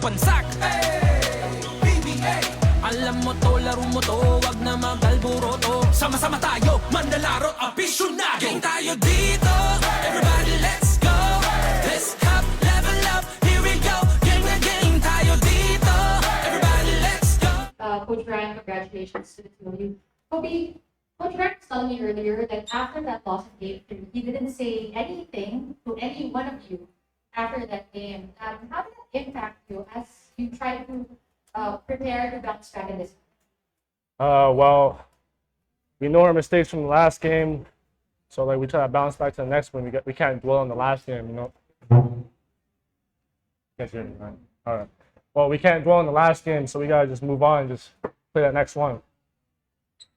Pansak! PBA! Alam mo to, laro mo to, wag na magalburo to. Sama-sama tayo, mandalaro, afisyonado. Gang tayo dito, everybody let's go. Let's hop, level up, here we go. Gang na gang tayo dito, everybody let's go. Coach Ryan, congratulations to the two of you. Kobey, Coach Ryan was telling me earlier that after that loss of game 3, he didn't say anything to any one of you after that game. How did that impact you as you try to prepare to bounce back in this? Well, we know our mistakes from the last game, so like we try to bounce back to the next one. We can't dwell on the last game, you know. Can't hear me, right? All right. Well, we can't dwell on the last game, so we gotta just move on and just play that next one.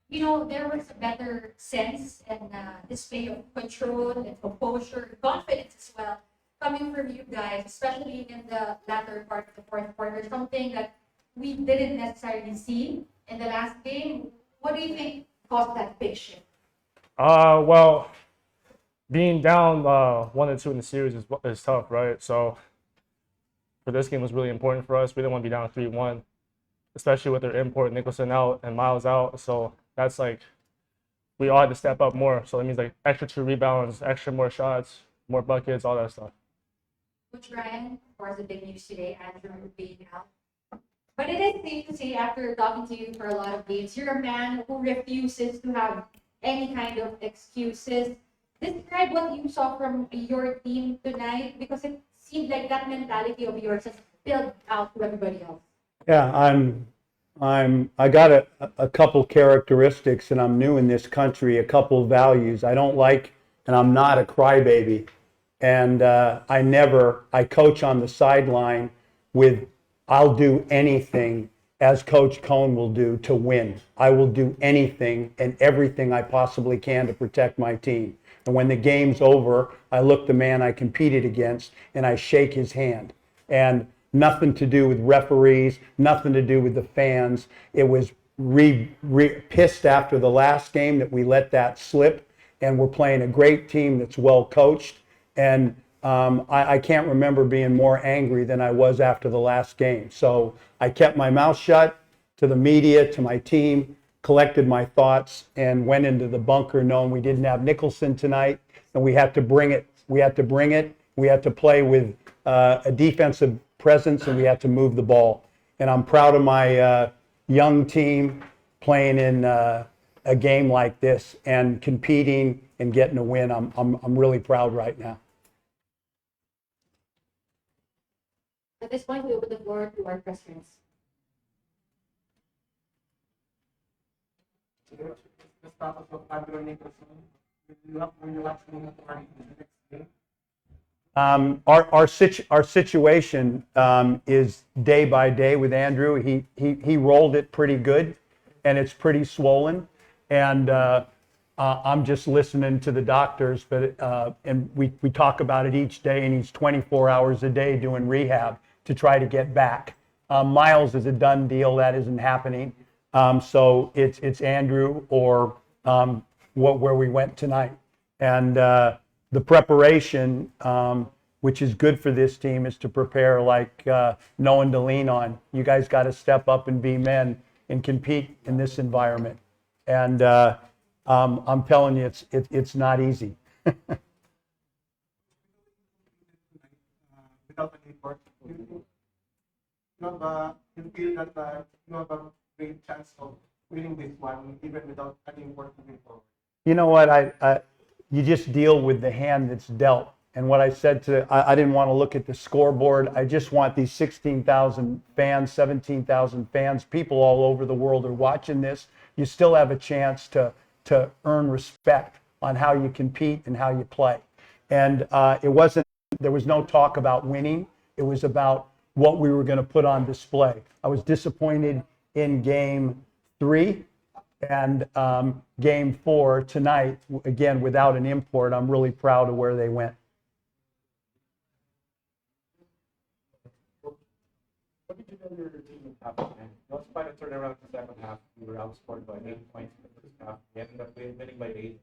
You know, there was a better sense and display of control and composure, confidence as well, coming from you guys, especially in the latter part of the fourth quarter, something that we didn't necessarily see in the last game. What do you think caused that big shift? Well, being down 1-2 in the series is tough, right? So for this game, it was really important for us. We didn't want to be down 3-1, especially with their import Nicholson out and Miles out. So that's like we all had to step up more. So that means like extra 2 rebounds, extra more shots, more buckets, all that stuff. Coach Ryan, of course, the big news today, Andrew being out. But it is safe to say, after talking to you for a lot of games, you're a man who refuses to have any kind of excuses. Describe what you saw from your team tonight, because it seemed like that mentality of yours has spilled out to everybody else. Yeah, I got a couple characteristics, and I'm new in this country, a couple values. I don't like, and I'm not a crybaby. And I coach on the sideline with, I'll do anything, as Coach Cohn will do, to win. I will do anything and everything I possibly can to protect my team. And when the game's over, I look the man I competed against and I shake his hand. And nothing to do with referees, nothing to do with the fans. It was pissed after the last game that we let that slip, and we're playing a great team that's well coached. And I can't remember being more angry than I was after the last game. So I kept my mouth shut to the media, to my team, collected my thoughts, and went into the bunker knowing we didn't have Nicholson tonight, and we had to bring it. We had to bring it. We had to play with a defensive presence, and we had to move the ball. And I'm proud of my young team playing in a game like this and competing and getting a win. I'm really proud right now. At this point, we open the floor to our questions. The status of Andrew Nicholson, will you have to move forward in the next game? Our situation is day by day with Andrew. He rolled it pretty good, and it's pretty swollen. And I'm just listening to the doctors, and we talk about it each day. And he's 24 hours a day doing rehab to try to get back. Miles is a done deal. That isn't happening. So it's Andrew or where we went tonight. And the preparation, which is good for this team, is to prepare like no one to lean on. You guys got to step up and be men and compete in this environment. And I'm telling you, it's not easy. Without an import, you feel that you have a great chance of winning this one even without an import moving forward. You know what? You just deal with the hand that's dealt. And what I said I didn't want to look at the scoreboard. I just want these 16,000 fans, 17,000 fans, people all over the world are watching this. You still have a chance to earn respect on how you compete and how you play. And there was no talk about winning. It was about what we were going to put on display. I was disappointed in game 3 and game 4 tonight, again, without an import. I'm really proud of where they went. What did you know your team would have? You also find a turnaround in the second half. You were outscored by 8 points in the first half. You ended up winning by 8.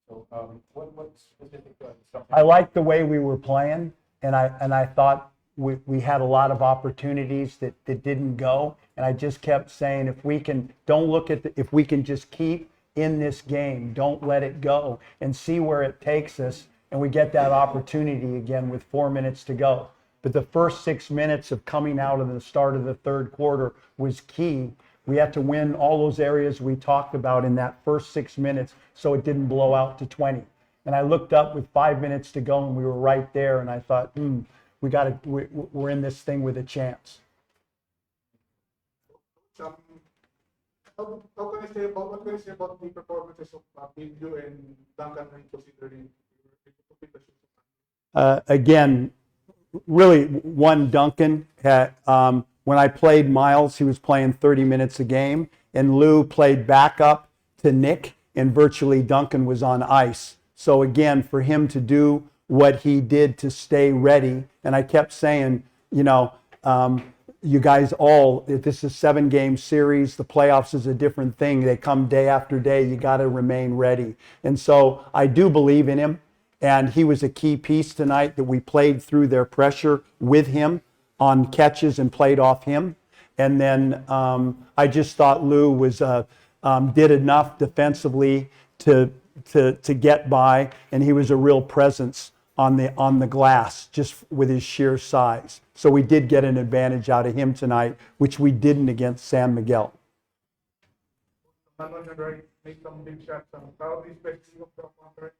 So what specific stuff? I liked the way we were playing, and I thought we had a lot of opportunities that didn't go. And I just kept saying, if we can, don't look at if we can just keep in this game, don't let it go and see where it takes us. And we get that opportunity again with 4 minutes to go. But the first 6 minutes of coming out of the start of the third quarter was key. We had to win all those areas we talked about in that first 6 minutes so it didn't blow out to 20. And I looked up with 5 minutes to go and we were right there. And I thought, we're in this thing with a chance. How can I say about what can I say about the performances of Pinju and Duncan when considering Again, really one Duncan had, when I played Miles, he was playing 30 minutes a game, and Lou played backup to Nick, and virtually Duncan was on ice. So again, for him to do what he did to stay ready, and I kept saying, you guys all, this is a 7-game series, the playoffs is a different thing. They come day after day. You got to remain ready. And so I do believe in him. And he was a key piece tonight that we played through their pressure with him on catches and played off him. And then I just thought Lou was did enough defensively to get by, and he was a real presence on the glass just with his sheer size. So we did get an advantage out of him tonight, which we didn't against San Miguel. make some big shots on how these places look from contract.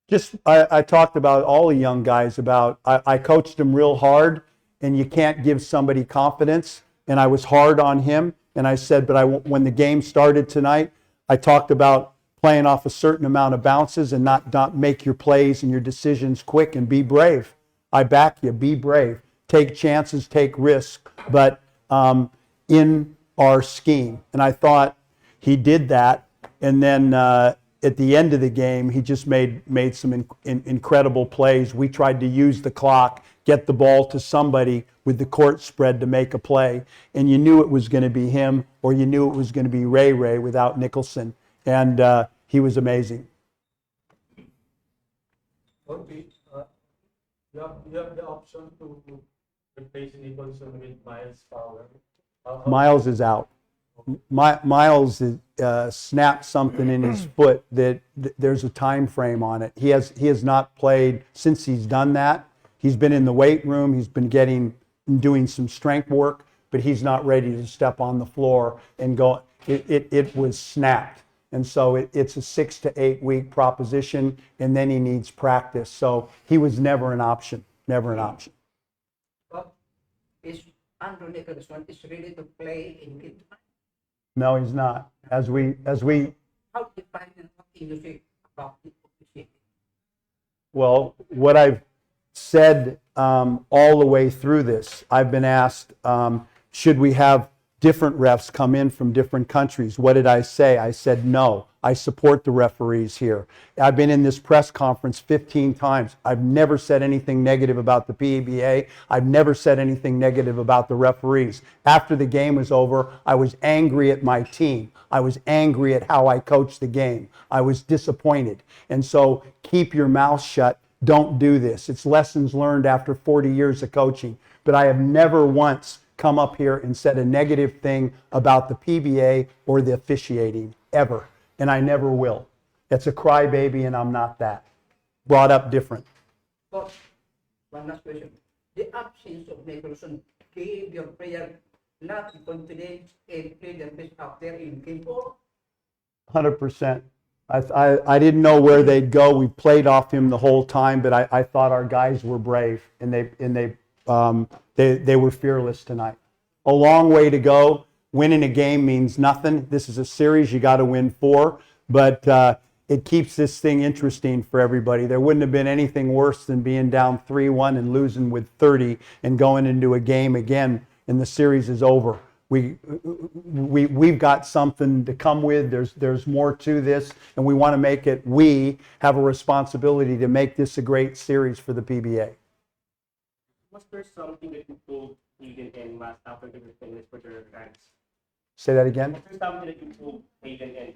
Just, I talked about all the young guys about, I coached them real hard, and you can't give somebody confidence. And I was hard on him, and I said, but when the game started tonight, I talked about playing off a certain amount of bounces and not make your plays and your decisions quick and be brave. I back you, be brave. Take chances, take risks, but in our scheme. And I thought he did that. And then at the end of the game, he just made some incredible plays. We tried to use the clock, get the ball to somebody with the court spread to make a play. And you knew it was going to be him, or you knew it was going to be Ray without Nicholson. And he was amazing. Okay. You have the option to replace Nicholson with Miles Power. Miles is out. Miles snapped something in his foot that there's a time frame on it. He has not played since he's done that. He's been in the weight room. He's been doing some strength work, but he's not ready to step on the floor and go. It was snapped. And so it's a 6 to 8 week proposition, and then he needs practice. So he was never an option, never an option. But is Andrew Nicholson is ready to play in Ginebra? No, he's not. As we How do you find and what do you say about the officiating? well, what I've said all the way through this, I've been asked, should we have different refs come in from different countries? What did I say? I said no. I support the referees here. I've been in this press conference 15 times. I've never said anything negative about the PBA. I've never said anything negative about the referees. After the game was over, I was angry at my team. I was angry at how I coached the game. I was disappointed. And so keep your mouth shut. Don't do this. It's lessons learned after 40 years of coaching. But I have never once come up here and said a negative thing about the PBA or the officiating, ever. And I never will. It's a crybaby, and I'm not that. Brought up different. But one last question. The absence of Nicholson gave your player not confidence and play their best out there in game 4? 100%. I didn't know where they'd go. We played off him the whole time, but I thought our guys were brave, and they were fearless tonight. A long way to go. Winning a game means nothing. This is a series. You got to win 4, but it keeps this thing interesting for everybody. There wouldn't have been anything worse than being down 3-1 and losing with 30 and going into a game again, and the series is over. We've got something to come with. There's more to this, and we want to make it. We have a responsibility to make this a great series for the PBA. Was there something that you told Hayden and Matt after they were finished for their ranks? Say that again. Was there something that you told Hayden and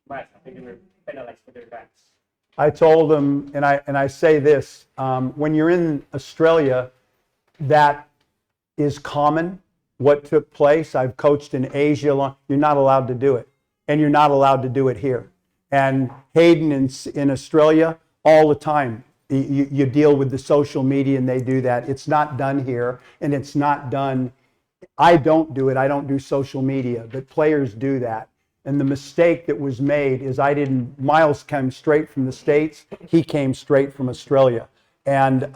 Matt after they were penalized for their ranks? I told them, and I say this, when you're in Australia, that is common, what took place. I've coached in Asia. You're not allowed to do it. And you're not allowed to do it here. And Hayden in Australia, all the time, you deal with the social media and they do that. It's not done here, and it's not done. I don't do it. I don't do social media, but players do that. And the mistake that was made is Miles came straight from the States. He came straight from Australia. And,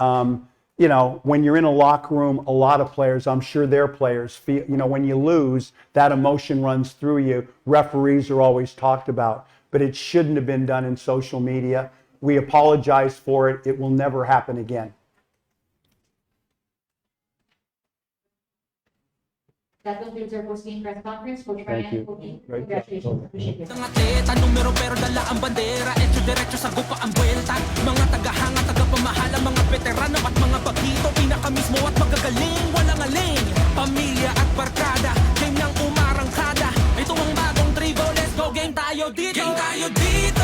you know, when you're in a locker room, a lot of players, I'm sure their players feel, you know, when you lose, that emotion runs through you. Referees are always talked about, but it shouldn't have been done in social media. We apologize for it. It will never happen again. That concludes our post-game press conference. Coach Ryan, you. Kobey, Great job. congratulations. Appreciate it. Ang atleta, numero pero dala ang bandera. Etso-diretso sa gupa ang buwelta. Mga tagahanga, tagapamahala, mga veterano at mga bagito. Pinakamismo at magagaling, walang aling. Pamilya at barkada, game ng umarangkada. Ito ang bagong tribo, let's go, game tayo dito. Game tayo dito.